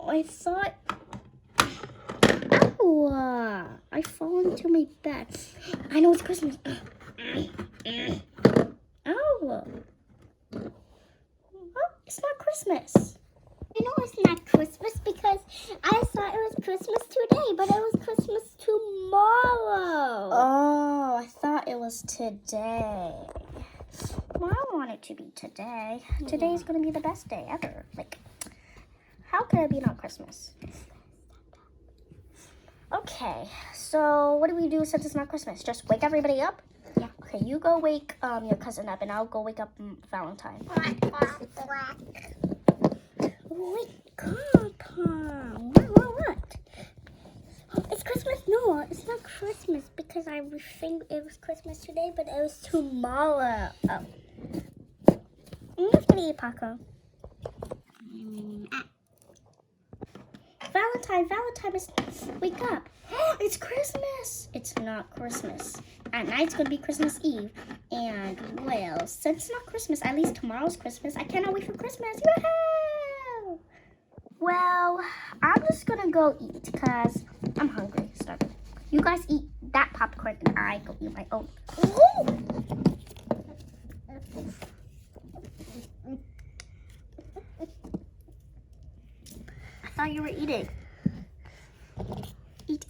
I thought. Oh, I fall into my bed. I know it's Christmas. Oh, it's not Christmas. I know it's not Christmas because I thought it was Christmas today, but it was Christmas tomorrow. Oh, I thought it was today. Well, I want it to be today. Today's gonna be the best day ever. Like, how could it be not Christmas? Okay, so what do we do since it's not Christmas? Just wake everybody up? Yeah. Okay, you go wake your cousin up, and I'll go wake up Valentine. Wake up, Pom. What? It's Christmas? No, it's not Christmas because I think it was Christmas today, but it was tomorrow. Oh. Let's eat Paco. Valentine is wake up. It's Christmas. It's not Christmas. At night's gonna be Christmas Eve. And well, since it's not Christmas, at least tomorrow's Christmas. I cannot wait for Christmas. Woohoo! Well, I'm just gonna go eat because I'm hungry. Starving. You guys eat that popcorn and I go eat my own. I thought you were eating. Eat.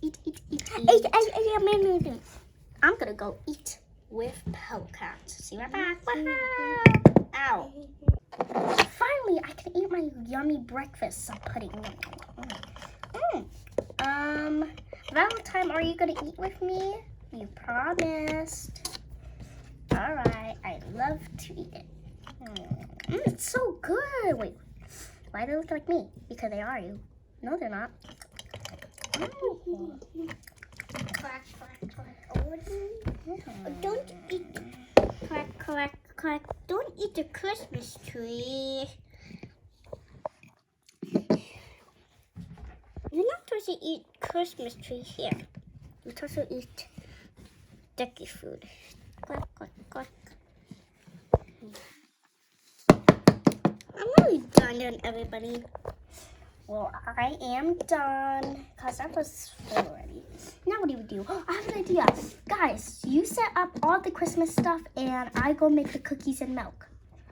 I'm gonna go eat with Pelican. See you right back. Ow. Finally, I can eat my yummy breakfast. Some pudding. Valentine, are you gonna eat with me? You promised. All right. I love to eat it. It's so good. Wait, why do they look like me? Because they are you. No, they're not. Quack. Don't eat. Quack. Don't eat the Christmas tree. You're not supposed to eat Christmas tree here. You're supposed to eat ducky food. Quack. I'm really done, everybody. Well, I am done because I was full already. Now what do we do? I have an idea. Guys, you set up all the Christmas stuff and I go make the cookies and milk.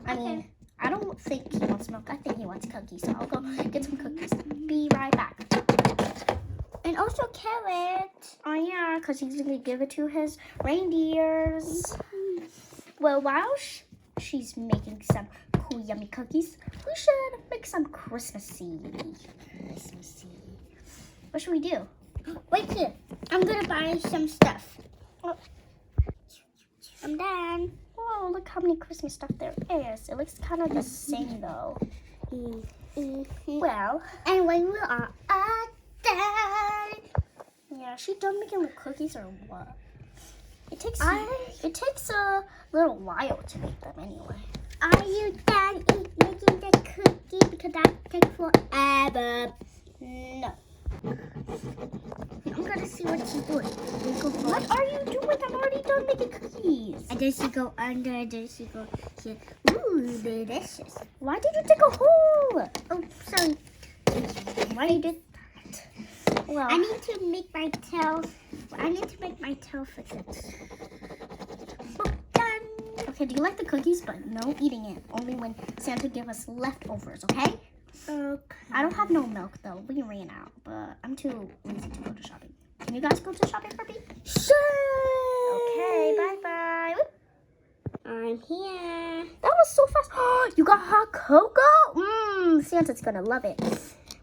I mean, I don't think he wants milk. I think he wants cookies. So I'll go get some cookies. Be right back. And also carrot. Oh, yeah, because he's going to give it to his reindeers. Well, while she's making some cool, yummy cookies, we should make some Christmassy. What should we do? Wait here. I'm going to buy some stuff. Oh. I'm done. Oh, look how many Christmas stuff there is. It looks kind of the same, though. Well, and when we are done. Yeah, she done making the cookies or what? It takes a little while to make them anyway. Are you done making the cookie? Because that takes forever. No. I'm gonna see what she's doing. What are you doing? I'm already done making cookies. And then she go under, and then she go here. Ooh, delicious. Why did you dig a hole? Oh, sorry. Why you did that? Well, I need to make my tail. For this. Done. Okay, do you like the cookies? But no eating it. Only when Santa give us leftovers, okay? Okay. I don't have no milk, though. We ran out, but I'm too lazy to go to shopping. Can you guys go to shopping for me? Sure. Okay, bye-bye. I'm here. That was so fast. Oh, you got hot cocoa? Santa's gonna love it.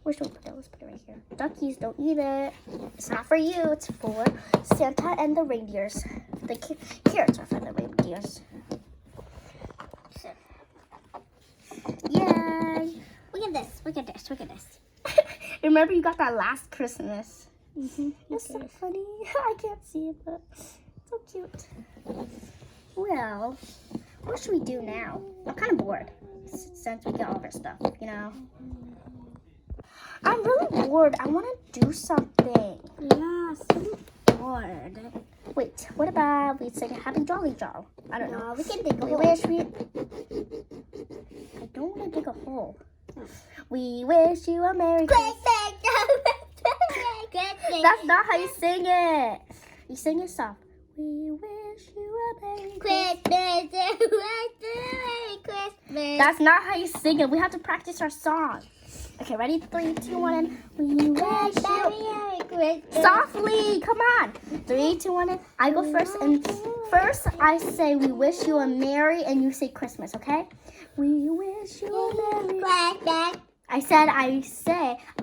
Where should we put that? Let's put it right here. Duckies, don't eat it. It's not for you. It's for Santa and the reindeers. The carrots are for the reindeers. Yay. Look at this. Remember, you got that last Christmas. It's so Okay. funny. I can't see it, but so cute. Well, what should we do now? I'm kind of bored since we got all of our stuff, you know? I'm really bored. I want to do something. Yes, I'm bored. Wait, what about we sing Happy Jolly Jar? I don't know. No, we can dig a Wait, hole. where should we? I don't want to dig a hole. We wish you a Merry Christmas. That's not how you sing it. You sing it soft. We wish you a Merry Christmas. That's not how you sing it. We have to practice our song. Okay, ready? 3, 2, 1, and we wish you softly. Come on. 3, 2, 1, and I go first. And first, I say we wish you a Merry, and you say Christmas. Okay? We wish you a Merry Christmas.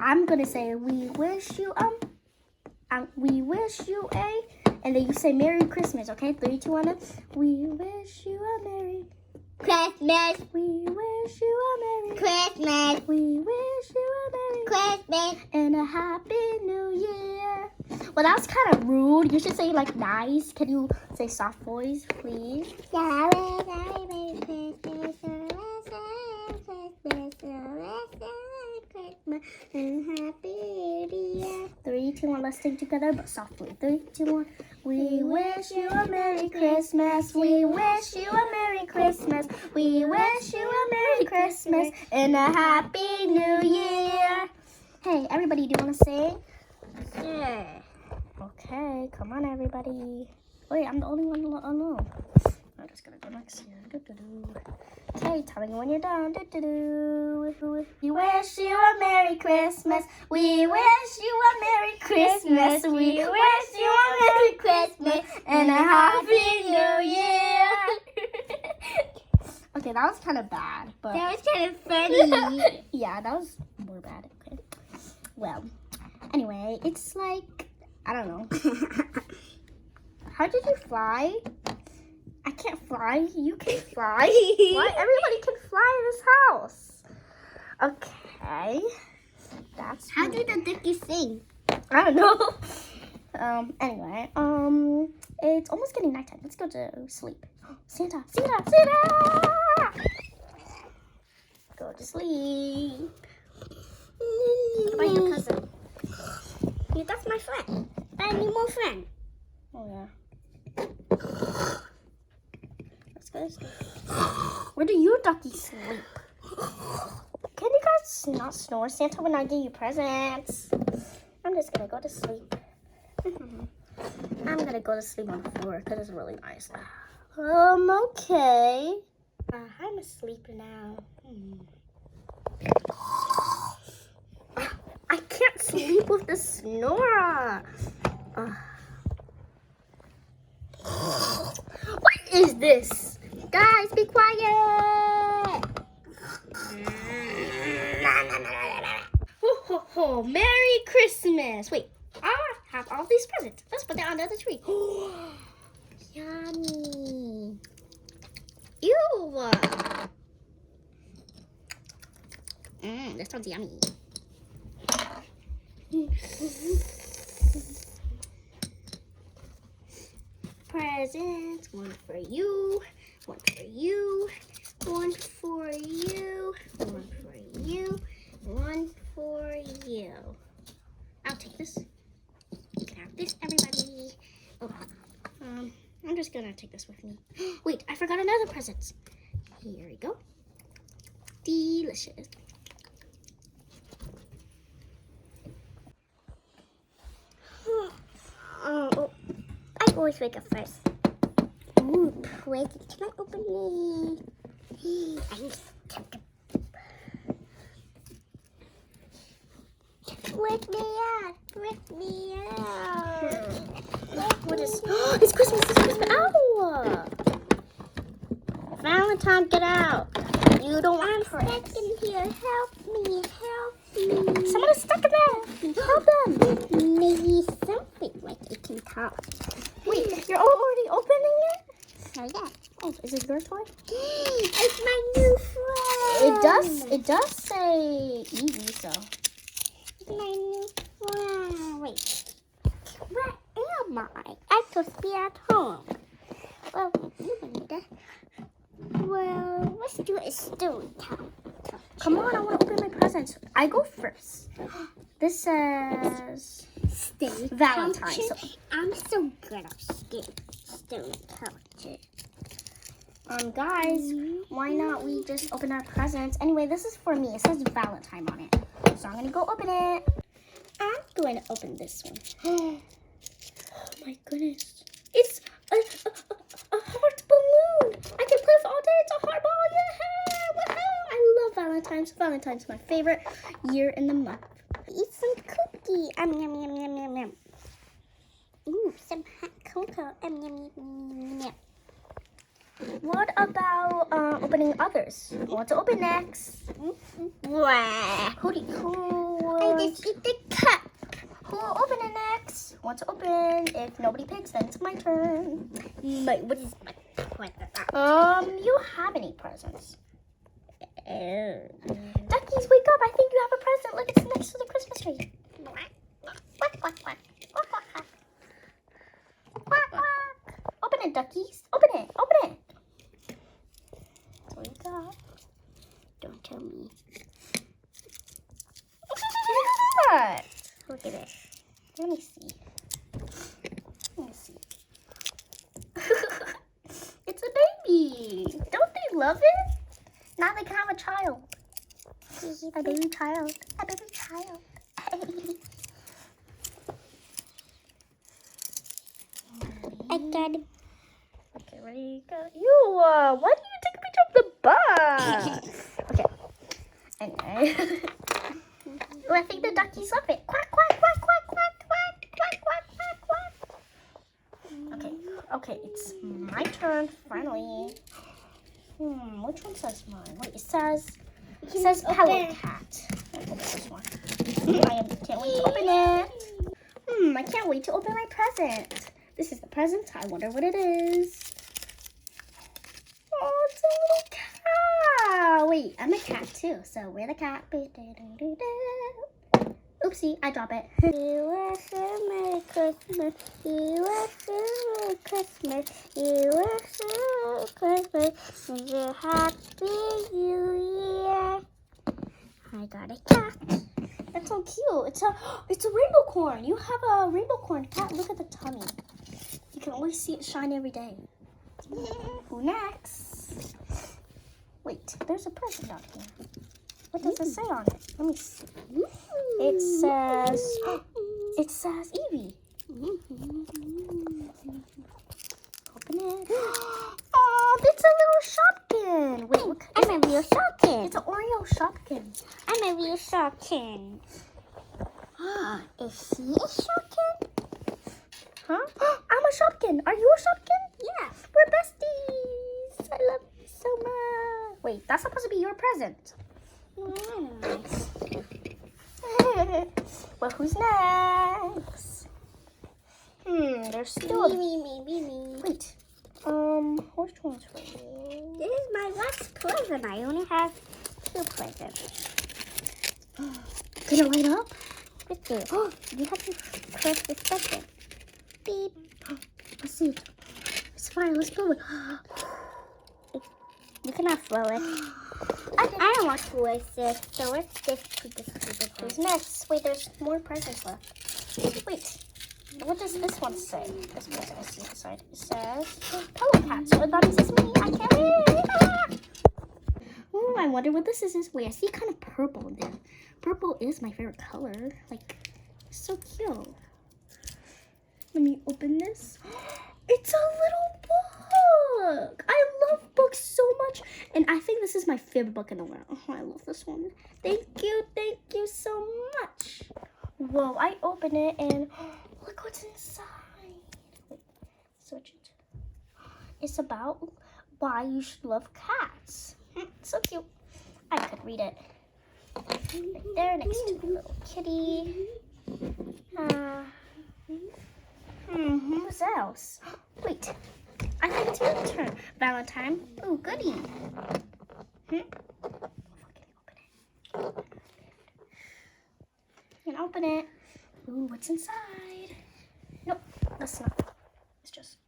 I'm gonna say we wish you a, and then you say Merry Christmas. Okay? 3, 2, 1, and we wish you a Merry Christmas. We wish you a Merry Christmas. We wish you a Merry Christmas. and a Happy New Year. Well, that was kind of rude. You should say like nice. Can you say soft voice, please? And Happy New Year. 3, 2, 1. Let's sing together, but softly. 3, 2, 1. We wish you a Merry Christmas. We wish you a Merry Christmas. We wish you a Merry Christmas and a Happy New Year. Hey, everybody, do you want to sing? Sure. Okay, come on, everybody. Wait, I'm the only one alone. I'm just gonna go next here. Okay, tell me when you're done. We wish you a Merry Christmas. We wish you a Merry Christmas. We wish you a Merry Christmas and a Happy New Year. Okay, that was kind of bad, but That was kind of funny. yeah, that was more bad. Okay. Well, anyway, it's like I don't know. How did you fly? I can't fly. You can fly. Why? Everybody can fly in this house. Okay. That's How did the ducky sing? I don't know. Anyway, it's almost getting nighttime. Let's go to sleep. Santa. Go to sleep. What about your cousin? Yeah, that's my friend. I need more friend. Oh yeah. Let's go to sleep. Where do you duckies sleep? Can you guys not snore, Santa, when I give you presents? I'm just gonna go to sleep. I'm gonna go to sleep on the floor because it's really nice. Okay. I'm asleep now. I can't sleep with the snore. What is this? Guys, be quiet. Ho, ho, ho. Merry Christmas. Wait, I have all these presents. Let's put them under the tree. Yummy. Ew. That sounds yummy. Presents. One for you. One for you. One for you. One for you. One for you. I'll take this. You can have this, everybody. Oh, I'm just gonna take this with me. Wait, I forgot another present. Here we go. Delicious. I always wake up first. Ooh, present. Can I open it? I need to Wake me up! Wake me up! What is? It's Christmas! It's Christmas! Ow! Valentine, get out! You don't want I'm stuck in here. Help me! Help me! Someone is stuck in there! Help them! Maybe something like it can talk. Wait, you're already opening it? Oh yeah. Oh, is it your toy? It's my new friend. It does say Evie, so. It's my new friend. Wait. Where am I? I'm supposed to be at home. Well, you need that. Well, let's do a story time. Come on, I want to open my presents. I go first. This says Story Valentine. culture. I'm so good at story culture. Guys, why not we just open our presents? Anyway, this is for me. It says Valentine on it. So I'm going to go open it. I'm going to open this one. Oh my goodness. It's a heart balloon. I can play with all day. It's a heart ball. Yeah. Woohoo. I love Valentine's. Valentine's is my favorite year in the month. Eat some cookie. Yum, yum, yum, yum, yum. Ooh, some hot cocoa. Yum, yum, yum, yum. What about opening others? Want to open next? Wow. I just eat the cup. Who will open it next? Want to open? If nobody picks, then it's my turn. But what is my present? You have any presents? Oh. Duckies, wake up! I think you have a present. Look, it's next to the Christmas tree. Quack, quack, quack. Quack, quack, quack. Quack, quack. Open it, duckies. Open it. Open it. That's what you got. Don't tell me. What? Look at this. Let me see. Let me see. It's a baby. Don't they love it? Now they can have a child. A baby child. A baby child. I got it. Okay, ready? Go. You, why do you take a picture of the bus? Okay. Anyway. Oh, I think the duckies love it. Quack, quack, quack, quack, quack, quack, quack, quack, quack, quack. Okay, okay, it's my turn, finally. Which one says mine? Wait, it says Hello Cat. I'll open this one. Can't wait to open it. I can't wait to open my present. This is the present. I wonder what it is. Oh, it's a little cat. Wait, I'm a cat too, so we're the cat. Oopsie, I drop it. You wish a Merry Christmas. You wish a Merry Christmas. You wish a Merry Christmas. And a Happy New Year. I got a cat. That's so cute. It's a rainbow corn. You have a rainbow corn cat. Look at the tummy. You can always see it shine every day. Who next? Wait, there's a present out here. What does it say on it? Let me see. It says Evie. Open it. Oh, it's a little Shopkin. Wait, what kind I'm a real Shopkin. It's an Oreo Shopkin. I'm a real Shopkin. Is she a Shopkin? Huh? I'm a Shopkin. Are you a Shopkin? Yeah. We're besties. I love you so much. Wait, that's supposed to be your present. Well, who's next? There's still me. Wait. Which one's for you? This is my last present. I only have 2 presents. Can it light up? With you. Oh, you have to press the button. Beep. Let's see it. It's fine. Let's blow it. You cannot throw it. I don't want to waste it, so let's just put this to the Who's next? Wait, there's more presents left. Wait. What does this one say? This present I see inside. It says Hello Cat. So that means it's me. I can't wait. Oh, I wonder what this is. Wait, I see kind of purple in there. Purple is my favorite color. Like, it's so cute. Let me open this. It's a little book. I love books so much. And I think this is my favorite book in the world. Oh, I love this one. Thank you so much. Whoa, I open it and look what's inside. Wait, switch it. It's about why you should love cats. So cute. I could read it. Right there next to the little kitty. Who's else? Wait, I think it's your turn. Valentine. Ooh, goodie. Can open it. Ooh, what's inside? Nope, that's not. It's just.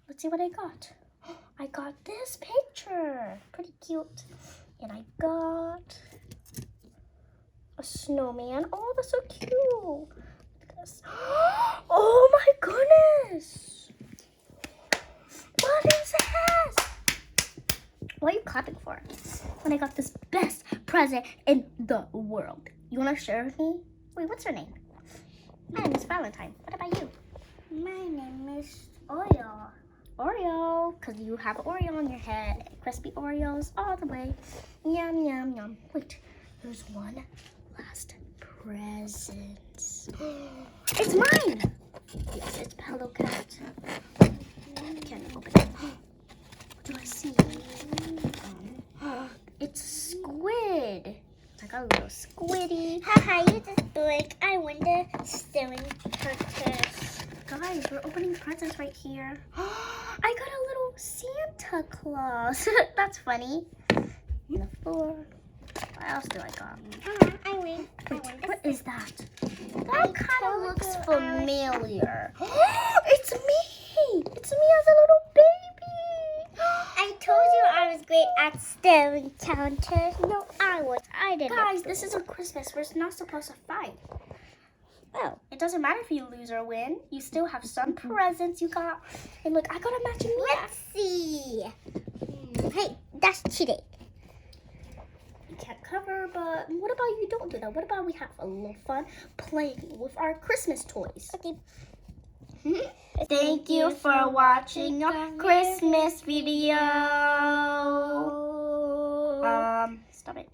Let's see what I got. I got this picture. Pretty cute. And I got a snowman. Oh, that's so cute. Look at this. Oh my goodness. What is this? What are you clapping for? When I got this best present in the world. You want to share with me? Wait, what's your name? My name is Valentine. What about you? My name is Oreo. Oreo, because you have Oreo on your head. Crispy Oreos all the way. Yum, yum, yum. Wait, there's one last present. It's mine! Yes, it's Hello Cat. Can't open it. What do I see? It's squid. I got a little squiddy. Haha, you just blink. I win the staring contest. Guys, we're opening presents right here. I got a little Santa Claus. That's funny. On the floor. What else do I got? I win. Wait, what is that? That kind of looks familiar. It's me! It's me as a little baby! I told you I was great at staring counters. No, I didn't. Guys, this isn't Christmas. We're not supposed to fight. Oh. It doesn't matter if you lose or win. You still have some presents you got. And look, I got a matching Let's see. Hey, that's cheating. You can't cover, but what about you don't do that? What about we have a little fun playing with our Christmas toys? Okay. Thank you for watching our Christmas video. Stop it.